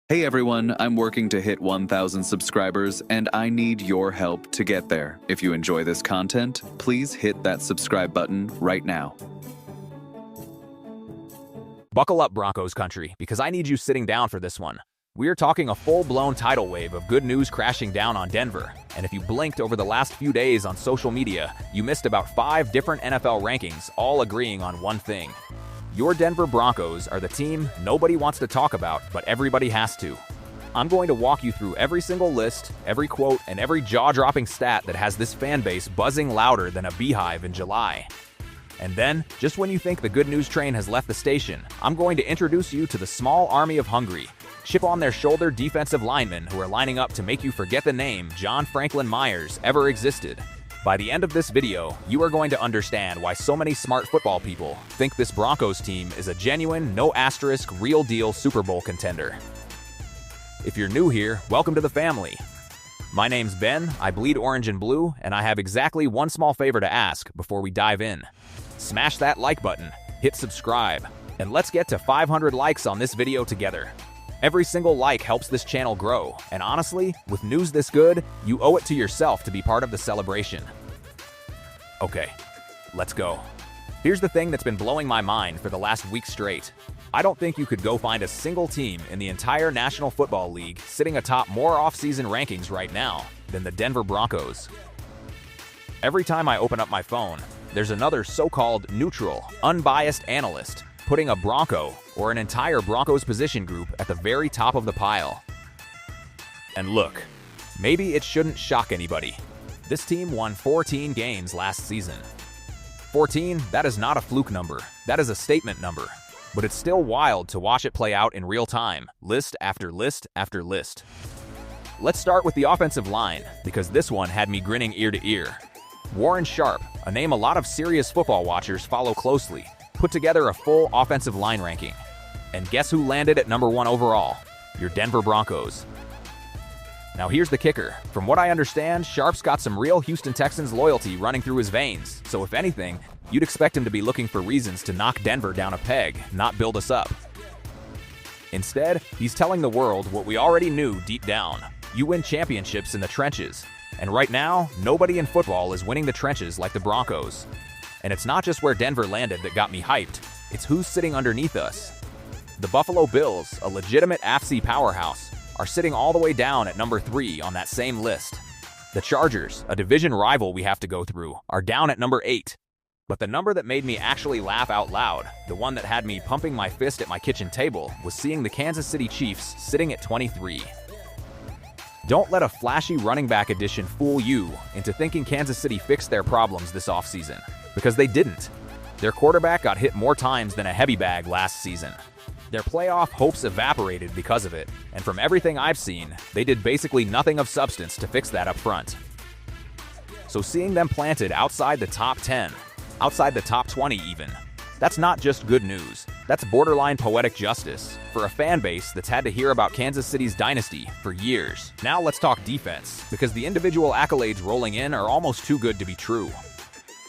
Hey everyone, I'm working to hit 1,000 subscribers and I need your help to get there. If you enjoy this content, please hit that subscribe button right now. Buckle up, Broncos country, because I need you sitting down for this one. We're talking a full-blown tidal wave of good news crashing down on Denver. And if you blinked over the last few days on social media, you missed about 5 different NFL rankings, all agreeing on one thing. Your Denver Broncos are the team nobody wants to talk about, but everybody has to. I'm going to walk you through every single list, every quote, and every jaw-dropping stat that has this fan base buzzing louder than a beehive in July. And then, just when you think the good news train has left the station, I'm going to introduce you to the small army of hungry, chip-on-their-shoulder defensive linemen who are lining up to make you forget the name John Franklin Myers ever existed. By the end of this video, you are going to understand why so many smart football people think this Broncos team is a genuine, no-asterisk, real-deal Super Bowl contender. If you're new here, welcome to the family. My name's Ben, I bleed orange and blue, and I have exactly one small favor to ask before we dive in. Smash that like button, hit subscribe, and let's get to 500 likes on this video together. Every single like helps this channel grow, and honestly, with news this good, you owe it to yourself to be part of the celebration. Okay, let's go. Here's the thing that's been blowing my mind for the last week straight. I don't think you could go find a single team in the entire National Football League sitting atop more offseason rankings right now than the Denver Broncos. Every time I open up my phone, there's another so-called neutral, unbiased analyst putting a Bronco or an entire Broncos position group at the very top of the pile. And look, maybe it shouldn't shock anybody. This team won 14 games last season. 14, that is not a fluke number, that is a statement number. But it's still wild to watch it play out in real time, list after list after list. Let's start with the offensive line, because this one had me grinning ear to ear. Warren Sharp, a name a lot of serious football watchers follow closely, put together a full offensive line ranking. And guess who landed at number 1 overall? Your Denver Broncos. Now here's the kicker. From what I understand, Sharp's got some real Houston Texans loyalty running through his veins, so if anything, you'd expect him to be looking for reasons to knock Denver down a peg, not build us up. Instead, he's telling the world what we already knew deep down. You win championships in the trenches. And right now, nobody in football is winning the trenches like the Broncos. And it's not just where Denver landed that got me hyped, it's who's sitting underneath us. The Buffalo Bills, a legitimate AFC powerhouse, are sitting all the way down at number 3 on that same list. The Chargers, a division rival we have to go through, are down at number 8. But the number that made me actually laugh out loud, the one that had me pumping my fist at my kitchen table, was seeing the Kansas City Chiefs sitting at 23. Don't let a flashy running back addition fool you into thinking Kansas City fixed their problems this offseason, because they didn't. Their quarterback got hit more times than a heavy bag last season. Their playoff hopes evaporated because of it, and from everything I've seen, they did basically nothing of substance to fix that up front. So seeing them planted outside the top 10, outside the top 20 even, that's not just good news, that's borderline poetic justice for a fan base that's had to hear about Kansas City's dynasty for years. Now let's talk defense, because the individual accolades rolling in are almost too good to be true.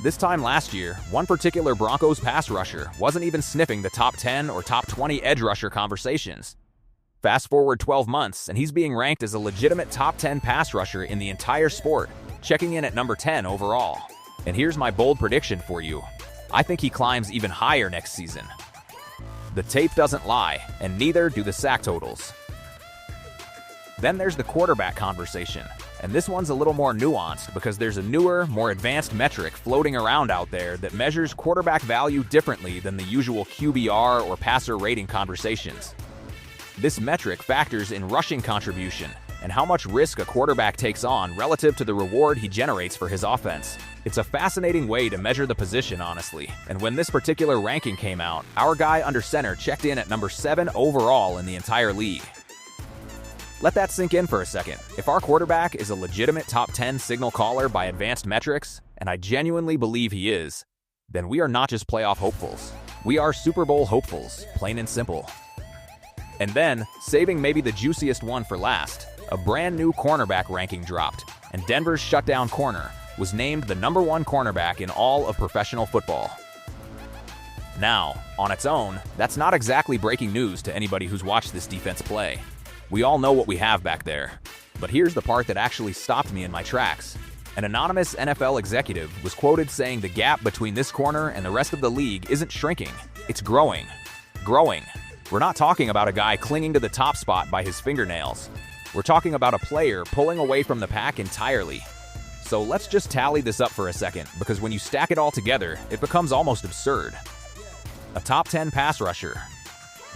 This time last year, one particular Broncos pass rusher wasn't even sniffing the top 10 or top 20 edge rusher conversations. Fast forward 12 months, and he's being ranked as a legitimate top 10 pass rusher in the entire sport, checking in at number 10 overall. And here's my bold prediction for you. I think he climbs even higher next season. The tape doesn't lie, and neither do the sack totals. Then there's the quarterback conversation. And this one's a little more nuanced because there's a newer, more advanced metric floating around out there that measures quarterback value differently than the usual QBR or passer rating conversations. This metric factors in rushing contribution and how much risk a quarterback takes on relative to the reward he generates for his offense. It's a fascinating way to measure the position, honestly. And when this particular ranking came out, our guy under center checked in at number 7 overall in the entire league. Let that sink in for a second. If our quarterback is a legitimate top 10 signal caller by advanced metrics, and I genuinely believe he is, then we are not just playoff hopefuls. We are Super Bowl hopefuls, plain and simple. And then, saving maybe the juiciest one for last, a brand new cornerback ranking dropped, and Denver's shutdown corner was named the number 1 cornerback in all of professional football. Now, on its own, that's not exactly breaking news to anybody who's watched this defense play. We all know what we have back there. But here's the part that actually stopped me in my tracks. An anonymous NFL executive was quoted saying the gap between this corner and the rest of the league isn't shrinking, it's growing. Growing. We're not talking about a guy clinging to the top spot by his fingernails. We're talking about a player pulling away from the pack entirely. So let's just tally this up for a second, because when you stack it all together, it becomes almost absurd. A top 10 pass rusher.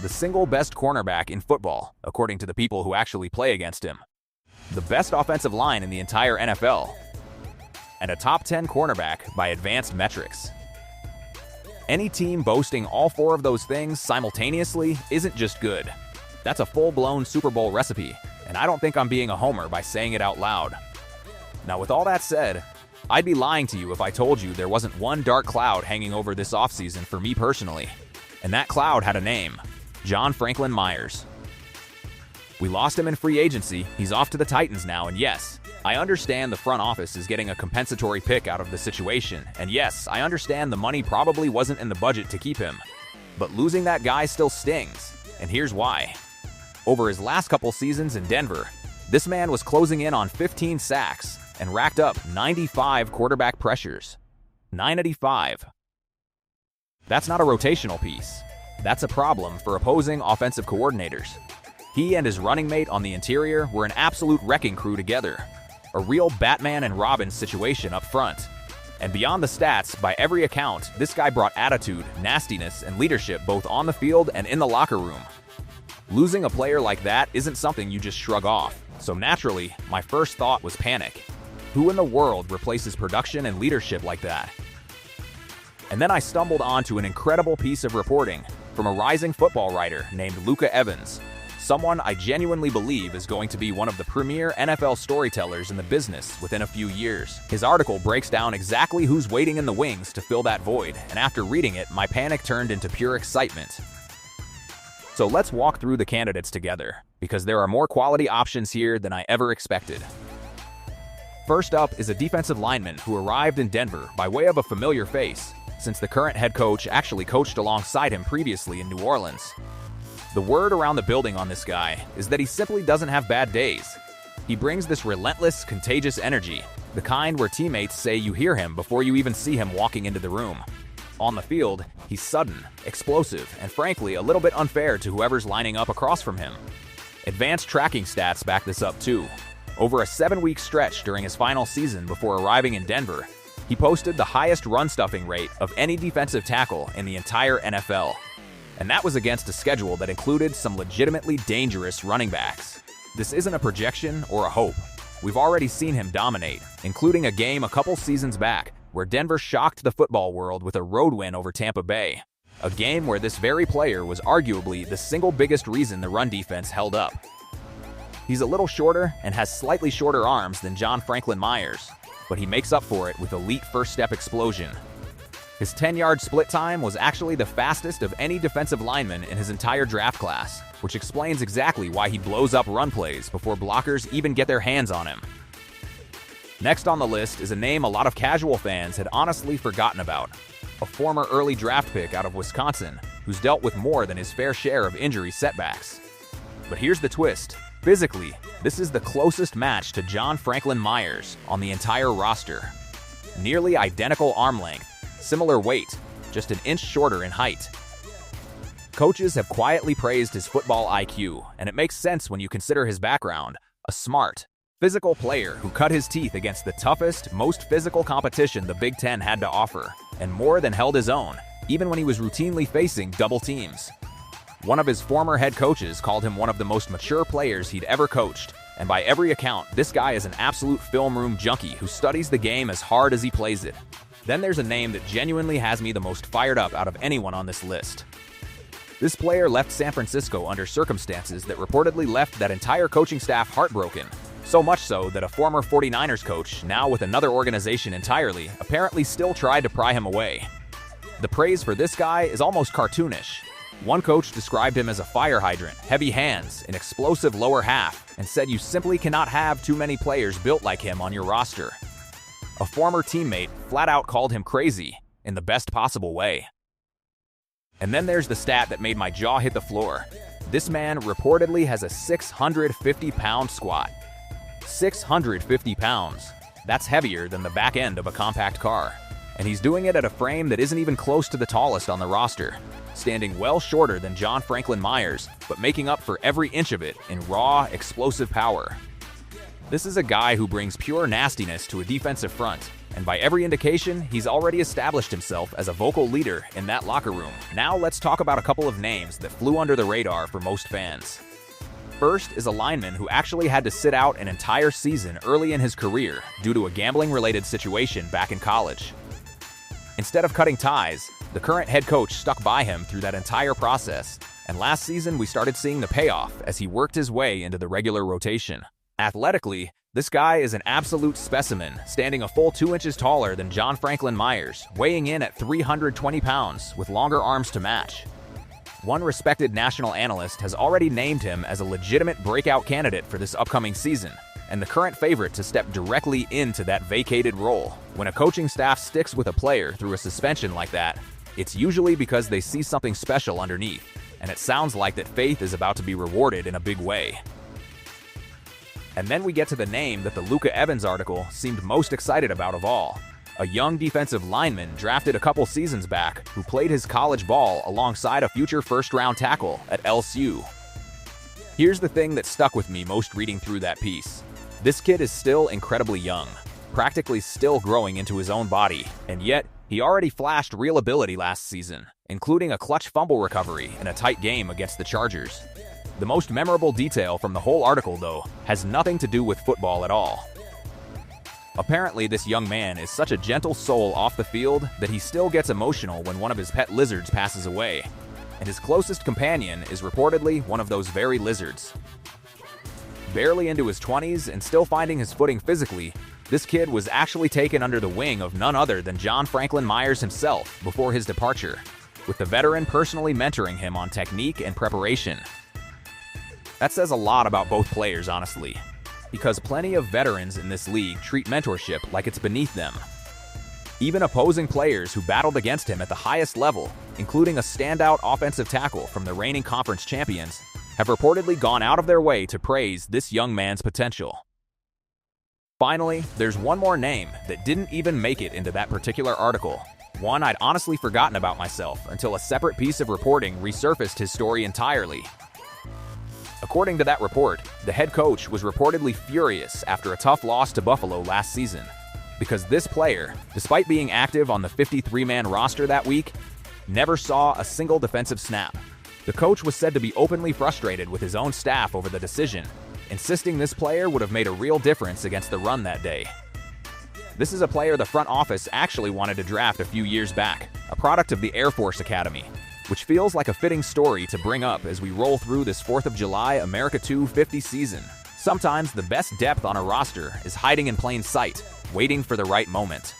The single best cornerback in football, according to the people who actually play against him. The best offensive line in the entire NFL. And a top 10 cornerback by advanced metrics. Any team boasting all four of those things simultaneously isn't just good. That's a full-blown Super Bowl recipe, and I don't think I'm being a homer by saying it out loud. Now, with all that said, I'd be lying to you if I told you there wasn't one dark cloud hanging over this offseason for me personally. And that cloud had a name: John Franklin Myers. We lost him in free agency, he's off to the Titans now, and yes, I understand the front office is getting a compensatory pick out of the situation, and yes, I understand the money probably wasn't in the budget to keep him. But losing that guy still stings, and here's why. Over his last couple seasons in Denver, this man was closing in on 15 sacks and racked up 95 quarterback pressures. 985. That's not a rotational piece. That's a problem for opposing offensive coordinators. He and his running mate on the interior were an absolute wrecking crew together. A real Batman and Robin situation up front. And beyond the stats, by every account, this guy brought attitude, nastiness, and leadership both on the field and in the locker room. Losing a player like that isn't something you just shrug off. So naturally, my first thought was panic. Who in the world replaces production and leadership like that? And then I stumbled onto an incredible piece of reporting from a rising football writer named Luca Evans, someone I genuinely believe is going to be one of the premier NFL storytellers in the business within a few years. His article breaks down exactly who's waiting in the wings to fill that void, and after reading it, my panic turned into pure excitement. So let's walk through the candidates together, because there are more quality options here than I ever expected. First up is a defensive lineman who arrived in Denver by way of a familiar face, since the current head coach actually coached alongside him previously in New Orleans. The word around the building on this guy is that he simply doesn't have bad days. He brings this relentless, contagious energy, the kind where teammates say you hear him before you even see him walking into the room. On the field, he's sudden, explosive, and frankly a little bit unfair to whoever's lining up across from him. Advanced tracking stats back this up too. Over a 7-week stretch during his final season before arriving in Denver, he posted the highest run-stuffing rate of any defensive tackle in the entire NFL. And that was against a schedule that included some legitimately dangerous running backs. This isn't a projection or a hope. We've already seen him dominate, including a game a couple seasons back where Denver shocked the football world with a road win over Tampa Bay. A game where this very player was arguably the single biggest reason the run defense held up. He's a little shorter and has slightly shorter arms than John Franklin Myers, but he makes up for it with elite first-step explosion. His 10-yard split time was actually the fastest of any defensive lineman in his entire draft class, which explains exactly why he blows up run plays before blockers even get their hands on him. Next on the list is a name a lot of casual fans had honestly forgotten about. A former early draft pick out of Wisconsin who's dealt with more than his fair share of injury setbacks. But here's the twist. Physically, this is the closest match to John Franklin Myers on the entire roster. Nearly identical arm length, similar weight, just an inch shorter in height. Coaches have quietly praised his football IQ, and it makes sense when you consider his background: a smart, physical player who cut his teeth against the toughest, most physical competition the Big Ten had to offer, and more than held his own, even when he was routinely facing double teams. One of his former head coaches called him one of the most mature players he'd ever coached, and by every account, this guy is an absolute film room junkie who studies the game as hard as he plays it. Then there's a name that genuinely has me the most fired up out of anyone on this list. This player left San Francisco under circumstances that reportedly left that entire coaching staff heartbroken, so much so that a former 49ers coach, now with another organization entirely, apparently still tried to pry him away. The praise for this guy is almost cartoonish. One coach described him as a fire hydrant, heavy hands, an explosive lower half, and said you simply cannot have too many players built like him on your roster. A former teammate flat out called him crazy, in the best possible way. And then there's the stat that made my jaw hit the floor. This man reportedly has a 650-pound squat. 650 pounds. That's heavier than the back end of a compact car. And he's doing it at a frame that isn't even close to the tallest on the roster, standing well shorter than John Franklin Myers, but making up for every inch of it in raw, explosive power. This is a guy who brings pure nastiness to a defensive front, and by every indication, he's already established himself as a vocal leader in that locker room. Now let's talk about a couple of names that flew under the radar for most fans. First is a lineman who actually had to sit out an entire season early in his career due to a gambling-related situation back in college. Instead of cutting ties, the current head coach stuck by him through that entire process, and last season we started seeing the payoff as he worked his way into the regular rotation. Athletically, this guy is an absolute specimen, standing a full 2 inches taller than John Franklin Myers, weighing in at 320 pounds with longer arms to match. One respected national analyst has already named him as a legitimate breakout candidate for this upcoming season, and the current favorite to step directly into that vacated role. When a coaching staff sticks with a player through a suspension like that, it's usually because they see something special underneath, and it sounds like that faith is about to be rewarded in a big way. And then we get to the name that the Luka Evans article seemed most excited about of all. A young defensive lineman drafted a couple seasons back who played his college ball alongside a future first-round tackle at LSU. Here's the thing that stuck with me most reading through that piece. This kid is still incredibly young, practically still growing into his own body, and yet he already flashed real ability last season, including a clutch fumble recovery in a tight game against the Chargers. The most memorable detail from the whole article, though, has nothing to do with football at all. Apparently, this young man is such a gentle soul off the field that he still gets emotional when one of his pet lizards passes away, and his closest companion is reportedly one of those very lizards. Barely into his 20s and still finding his footing physically, this kid was actually taken under the wing of none other than John Franklin Myers himself before his departure, with the veteran personally mentoring him on technique and preparation. That says a lot about both players, honestly, because plenty of veterans in this league treat mentorship like it's beneath them. Even opposing players who battled against him at the highest level, including a standout offensive tackle from the reigning conference champions, have reportedly gone out of their way to praise this young man's potential. Finally, there's one more name that didn't even make it into that particular article, one I'd honestly forgotten about myself until a separate piece of reporting resurfaced his story entirely. According to that report, the head coach was reportedly furious after a tough loss to Buffalo last season, because this player, despite being active on the 53-man roster that week, never saw a single defensive snap. The coach was said to be openly frustrated with his own staff over the decision, insisting this player would have made a real difference against the run that day. This is a player the front office actually wanted to draft a few years back, a product of the Air Force Academy, which feels like a fitting story to bring up as we roll through this 4th of July America 250 season. Sometimes the best depth on a roster is hiding in plain sight, waiting for the right moment.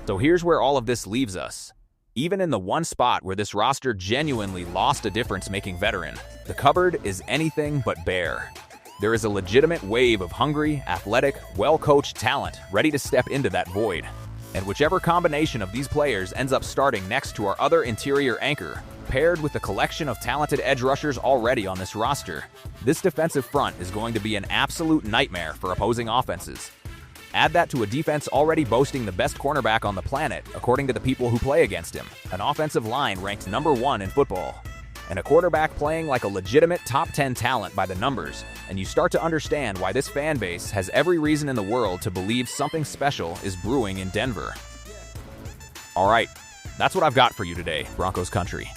So here's where all of this leaves us. Even in the one spot where this roster genuinely lost a difference-making veteran, the cupboard is anything but bare. There is a legitimate wave of hungry, athletic, well-coached talent ready to step into that void. And whichever combination of these players ends up starting next to our other interior anchor, paired with the collection of talented edge rushers already on this roster, this defensive front is going to be an absolute nightmare for opposing offenses. Add that to a defense already boasting the best cornerback on the planet, according to the people who play against him, an offensive line ranked #1 in football, and a quarterback playing like a legitimate top 10 talent by the numbers, and you start to understand why this fan base has every reason in the world to believe something special is brewing in Denver. All right, that's what I've got for you today, Broncos country.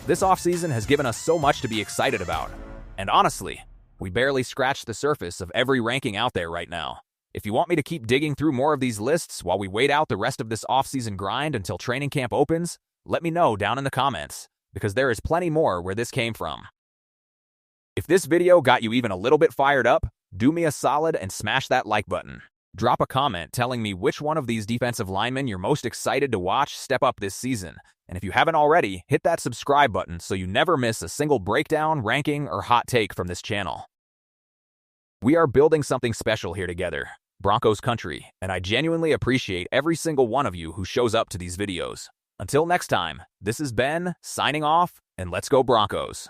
This offseason has given us so much to be excited about, and honestly, we barely scratched the surface of every ranking out there right now. If you want me to keep digging through more of these lists while we wait out the rest of this offseason grind until training camp opens, let me know down in the comments, because there is plenty more where this came from. If this video got you even a little bit fired up, do me a solid and smash that like button. Drop a comment telling me which one of these defensive linemen you're most excited to watch step up this season. And if you haven't already, hit that subscribe button so you never miss a single breakdown, ranking, or hot take from this channel. We are building something special here together, Broncos country, and I genuinely appreciate every single one of you who shows up to these videos. Until next time, this is Ben, signing off, and let's go Broncos.